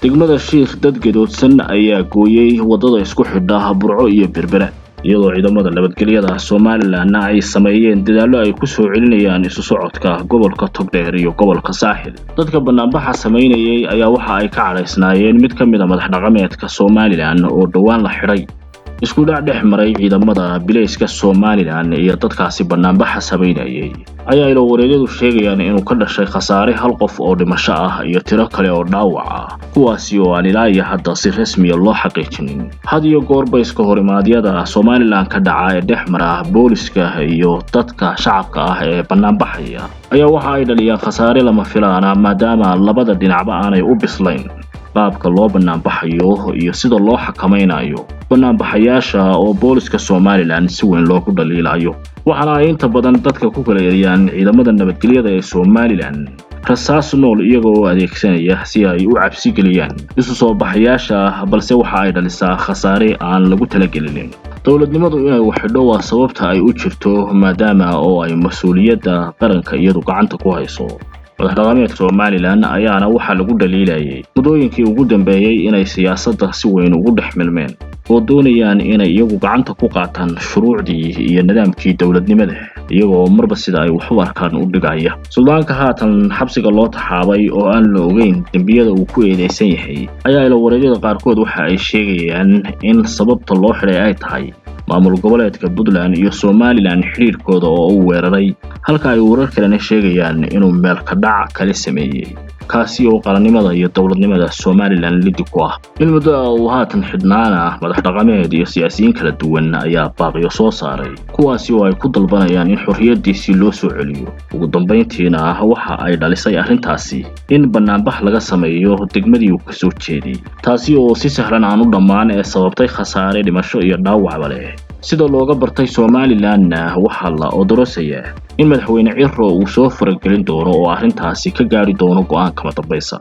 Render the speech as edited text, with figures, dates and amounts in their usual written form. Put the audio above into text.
degmada Sheekh dad gadoodsan ayaa gooyay wadada isku xidha Burco iyo Berbera iyadoo ciidamada nabadgelyada Soomaaliland ay sameeyeen dadaalo ay ku soo celinayaan isu socodka gobolka Togdheer iyo gobolka Saaxil dadka banaanbaxa sameynayay ayaa waxa ay ka caraysnaayeen mid ka mid ah madax dhaqameedka Soomaaliland oo dhawaan la xiray isku dhac dhex maray ciidamada bilayska Soomaaliland iyo dadkaasi banaanbaxa sameynayay ayaa ilo wareegyadu sheegayaan inuu ka dhashay khasaare hal qof oo dhimasho ah iyo tiro kale oo dhaawac ah kuwaasi oo aan ilaa iyo hadda si rasmi ah loo xaqiijinin had iyo goor bayska horimaadyada Soomaaliland ka dhaca ee dhex mara booliska iyo dadka shacabka ah ee banaanbaxaya ayaa waxa ay dhaliyaan khasaare lama filaan ah maadaama labada dhinacba aanay u bislayn qaabka loo banaanbaxayo iyo sida loo xakameynayo banaanbaxayaasha oo booliska Soomaaliland si weyn loogu dhaliilayo waxaana ay inta badan dadka ku kala yeerayaan ciidamada nabadgelyada ee Soomaaliland rasaas nool iyagoo adeegsanaya si ay u cabsi geliyaan isu soo baxayaasha balse waxa ay dhalisaa khasaare aan lagu talagelin dawladnimadu inay waxidho waa sababta ay u jirto maadaama oo ay mas'uuliyadda qaranka iyadu gacanta ku hayso madaxda Soomaaliland ayaana waxa lagu dhaliilayay mudooyinkii ugu dambeeyay inay siyaasadda si weyn ugu dhex milmeen oo doonayaan inay iyagu gacanta ku qaataan shuruucdii iyo nidaamkii dawladnimada iyagoo marba sida ay wax u arkaan u dhigaya suldaanka haatan xabsiga loo taxaabay oo aan la ogeyn dambiyada uu ku eedeysan yahay ayaa ilo wareegyada qaarkood waxa ay sheegayaan in sababta loo xiray ay tahay maamul goboleedka Puntland iyo Soomaaliland xiriirkooda oo uu weeraray halka ay warar kale sheegayaan inuu meel ka dhac kale sameeyay kaasi oo qaranimada iyo dawladnimada Soomaaliland liddi ku ah in muddo uu haatan xidhnaana madax dhaqameed iyo siyaasiyiin kala duwan ayaa baaqiyo soo saaray kuwaasi oo ay ku dalbanayaan in xorriyadiisii loo soo celiyo ugu dambeyntiina waxa ay dhalisay arrintaasi in banaanbax laga sameeyo degmadii uu ka soo jeeday taasi oo si sahlan aan u dhammaan ee sababtay khasaare dhimasho iyo dhaawac leh sida looga bartay Soomaaliland waxa la odorosaya in madaxweyne Cirro uu soo faragelin doono oo arrintaasi ka gaari doono go'aan kama dambaysa